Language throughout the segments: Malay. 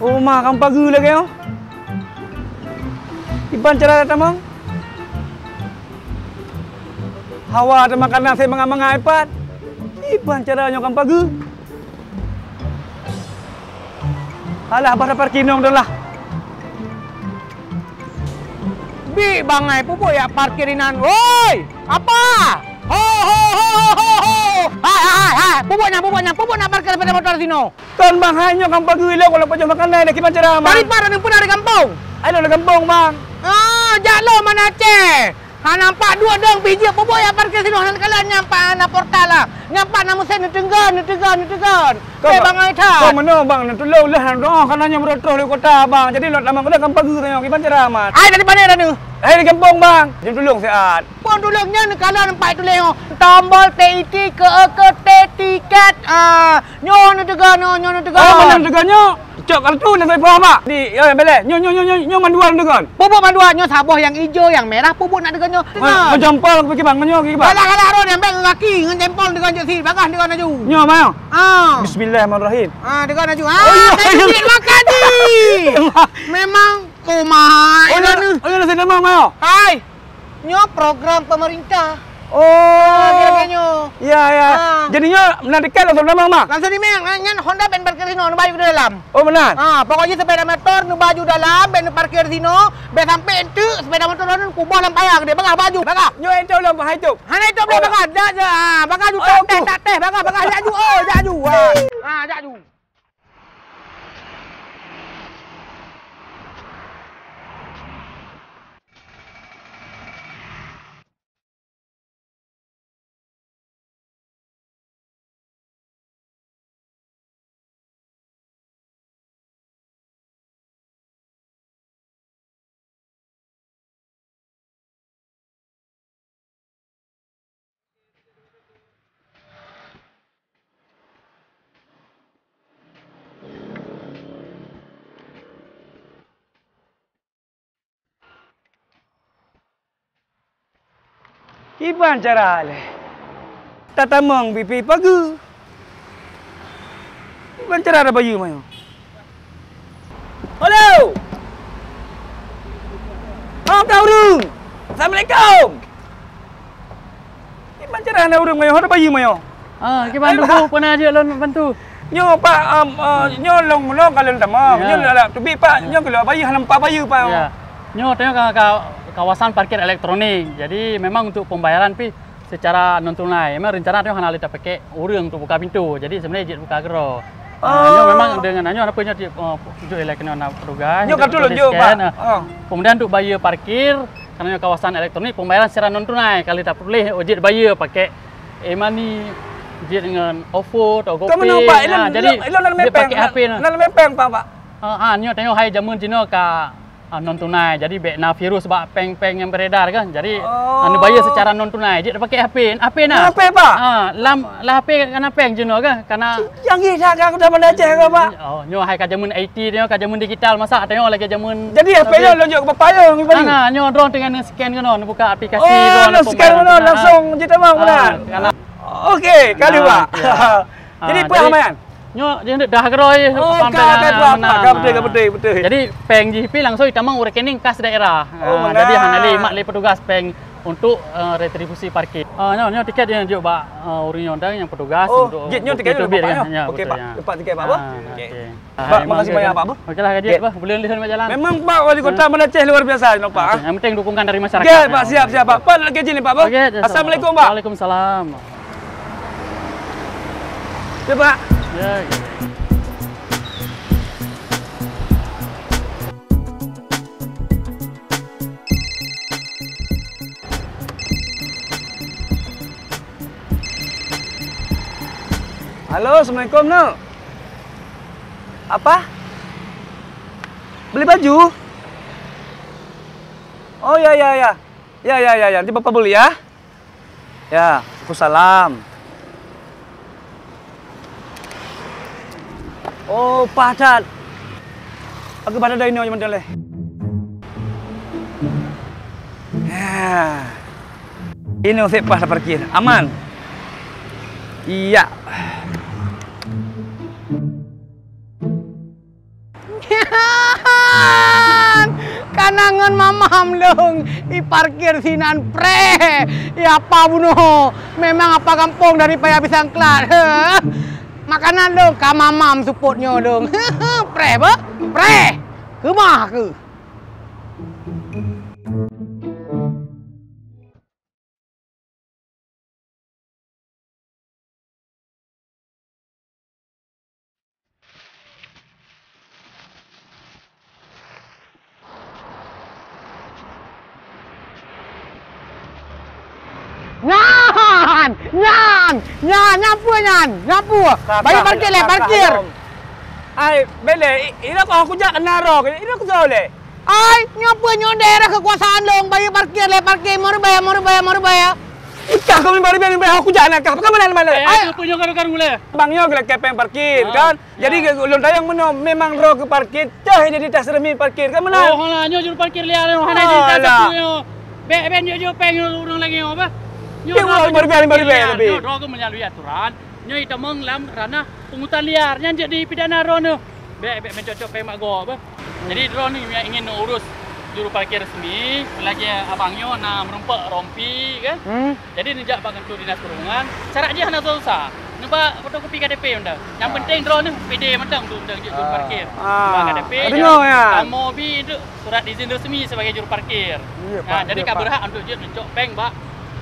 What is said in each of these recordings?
Oh, makan pagi lagi oh. Iban cara datang bang. Hawa ada makan nasi mengamang iPad. Iban cara nyokan pagi. Alah, apa parkir nong dah lah. Bi bangai pupu ya parkirinan. Woi, apa? Ho ho ho ho ho. Hai. Pupu nak parkir sepeda motor sino. Kan bang hanya kan pagi lah kalau pajak makan nasi gimana cara bang? Dari mana ni pun dari kampung. Ayo dari kampung bang. Ah, jalo mana Aceh. Ha nampak dua dong biji pupu ya parkir sino nan kalian nyampak na portal lah. Nyampak nama saya ni tenggan. Eh bangai tha. Kau mana bang? Nak tolong lah doh kan hanya merotroh di kota bang. Jadi lot lama kena kan pagi tanya gimana cara amat. Ai dari mana dah ni? Di kampung bang. Jadi tolong sehat. Pun tolongnya ni kalau nampak tu leh tombol TIT ke tiket. Ah, nyo ni tegan. Oh, mana tegannya? Cok kartu nak saya faham tak? Di, ya boleh. Nyo manduan tegan. Pupuk manduan nyo saboh yang hijau, yang merah pupuk nak tegan nyo. Kau jempol pergi bang, nyo pergi bang. Kalah ron yang beg kaki dengan jempol tegan je si, bagah tegan aju. Nyo bang. Ah. Bismillahirrahmanirrahim. Ah, tegan aju. Ah, saya makan ni. Memang komai. Oh, ya saya nama mayo. Hai. Nyo program pemerintah. Oh, kira-kiranya. Ya. Jadinya nak dekat langsung nama mak. Langsung di meng, ngan Honda ben parkir sino nu baju dalam. Oh benar. Ah, pokoknya sepeda motor nu baju dalam ben parkir sino, ben sampai ente sepeda motor nu kubah lampaya gede bagah baju. Bagah. Nyo ente ulang bahai tu. Hana itu boleh bagah. Dak je. Ah, bagah ju tak teh, bagah jaju. Oh, jaju. Ah, jaju. Iban cara le. Tatamang pipi pagi. Iban cara ada bayu mayo. Halo. Kau urung. Assalamualaikum. Iban cara ada urung mayo, ada bayu mayo. Ah, ke bantu ku pernah aja lon bantu. Nyo pak nyo long kalian tamang. Nyo ada tu bi pak nyo kalau bayu nampak bayu pak. Ya. Nyo tengok kawasan parkir elektronik. Jadi memang untuk pembayaran pi secara non tunai. Memang rencana tengok hana kita pakai urang untuk buka pintu. Jadi sebenarnya jet buka gero. Nyo memang dengan nyo apa nyo tunjuk elektronik nak petugas. Nyo kartu tunjuk pak. Kemudian untuk bayar parkir karena kawasan elektronik pembayaran secara non tunai. Kalau tak boleh jet bayar pakai e-money jet dengan OVO atau GoPay. Kamu nampak jadi dia pakai HP na. Dalam mepeng pak. Nyo tengok hai jamun Cina ka non tunai. Jadi na virus sebab peng-peng yang beredar kan. Jadi anu bayar secara non tunai. Dia pakai HP na. HP pak. Lah HP kana peng Cina kan. Karena yang ni saya aku dah Aceh ke pak. Oh, nyo hai ka jamun IT tengok ka jamun digital masa tengok lagi jamun. Jadi HP nya lonjok ke payung ni pak. Nyo drone dengan scan kono buka aplikasi drone. Oh, scan kono langsung je tamang benar. Okey, kali pak. Jadi apa hamayan? Nyo dah geroi betul. Jadi peng GP langsung ditamang rekening kas daerah. Jadi hanali mak le petugas peng untuk retribusi parkir. Nyo tiket yang juk bak uring yang petugas untuk nyo tiket tu pak. Okey pak. Dapat tiket pak apa? Okey. Pak makasih banyak pak. Okeylah gaji pak. Boleh lihat jalan. Memang pak wali kota Aceh luar biasa pak. Yang penting dukungan dari masyarakat. Okey pak, siap pak. Pak nak gaji ni pak. Assalamualaikum pak. Waalaikumsalam. Ya pak. Ya. Halo, Assalamualaikum nak. Apa? Beli baju? Oh ya. Ya. Nanti bapak beli ya. Ya, aku salam. Oh, padat. Aku pada dah ini aja macam le. Ini usik pas parkir. Aman. Iya. Nyan, kanangan mamam dong, i parkir sinan pre. Ya apa bunuh, memang apa kampung dari payah pisang kelat. Makanan dong, kamamam supportnya dong. Pre ba? Pre, kemah ke? Nyapu. Bayi parkir le, parkir. Ai, bele, ina ko aku jak naro, ina ko sole. Ai, nyapu daerah kekuasaan dong, bayi parkir le, parkir, mau bayar. Ikah kau bari aku jak nak, apa mana? Ai, punya karo-karo le. Bangnya gelak kepeng parkir kan. Jadi ulun tayang meno memang ro ke parkir, cah jadi tas remi parkir kan mana? Oh, halanya juru parkir liar, hana di tas tu. Ben yo peng urang lagi apa? Baru lebih. Nyo ro menyalahi aturan. Nyo itamong lam ranah pungutan liar. Nyan jadi pidana ro no. Be mencocok peng mak go apa. Jadi ro ni ingin urus juru parkir resmi, lagi abangnya nak merompak rompi kan. Jadi nejak bang kantor dinas perhubungan. Syarat dia hana susah. Nampak fotokopi KTP unda. Yang penting ro ni PD matang tu unda juru parkir. KTP. Dengar ya. Kamu bi surat izin resmi sebagai juru parkir. Jadi kau berhak untuk je mencok peng bak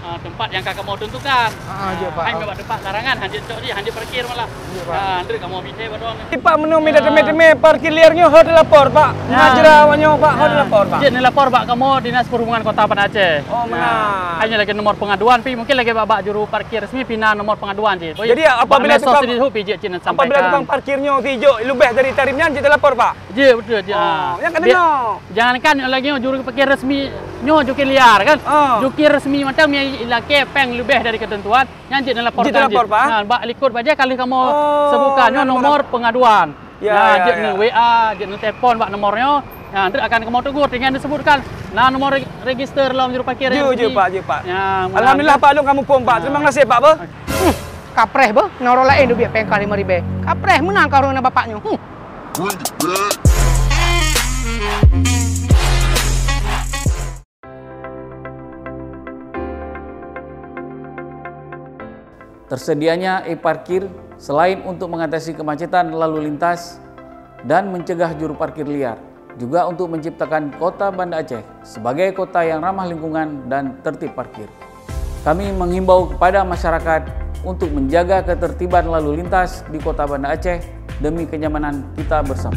tempat yang kakak mau tentukan. Hanya buat tempat larangan, hanya cok dia, hanya parkir malah. Nanti kamu minta badon. Pak menu mida demi parkir liarnya harus lapor Pak. Ngajra wanyo Pak harus lapor Pak. Jadi lapor Pak kamu Dinas Perhubungan Kota Banda Aceh. Oh benar. Hanya lagi nomor pengaduan, pi mungkin lagi Bapak juru parkir resmi pina nomor pengaduan je. Jadi apabila tukang tukang parkirnya hijau lebih dari tarifnya kita lapor Pak. Je betul je. Yang kena. Jangankan lagi juru parkir resmi nyo jukir liar kan. Jukir resmi macam yang ilake peng lebih dari ketentuan yang je laporkan. Kita lapor Pak. Nah, Pak likut baja kali kamu sebutkan nomor pengaduan. Ya, je WA, je telepon Pak nomornya. Nah, nanti akan kamu tegur dengan disebutkan. Nah, nomor register dalam juru parkir. Je Pak. Ya, alhamdulillah Pak kamu pun Pak. Terima kasih Pak. Kapreh ba, naro lain duit peng kali 5.000. Kapreh menang karo dengan bapaknya. Tersedianya e-parkir selain untuk mengatasi kemacetan lalu lintas dan mencegah juru parkir liar, juga untuk menciptakan kota Banda Aceh sebagai kota yang ramah lingkungan dan tertib parkir. Kami menghimbau kepada masyarakat untuk menjaga ketertiban lalu lintas di kota Banda Aceh demi kenyamanan kita bersama.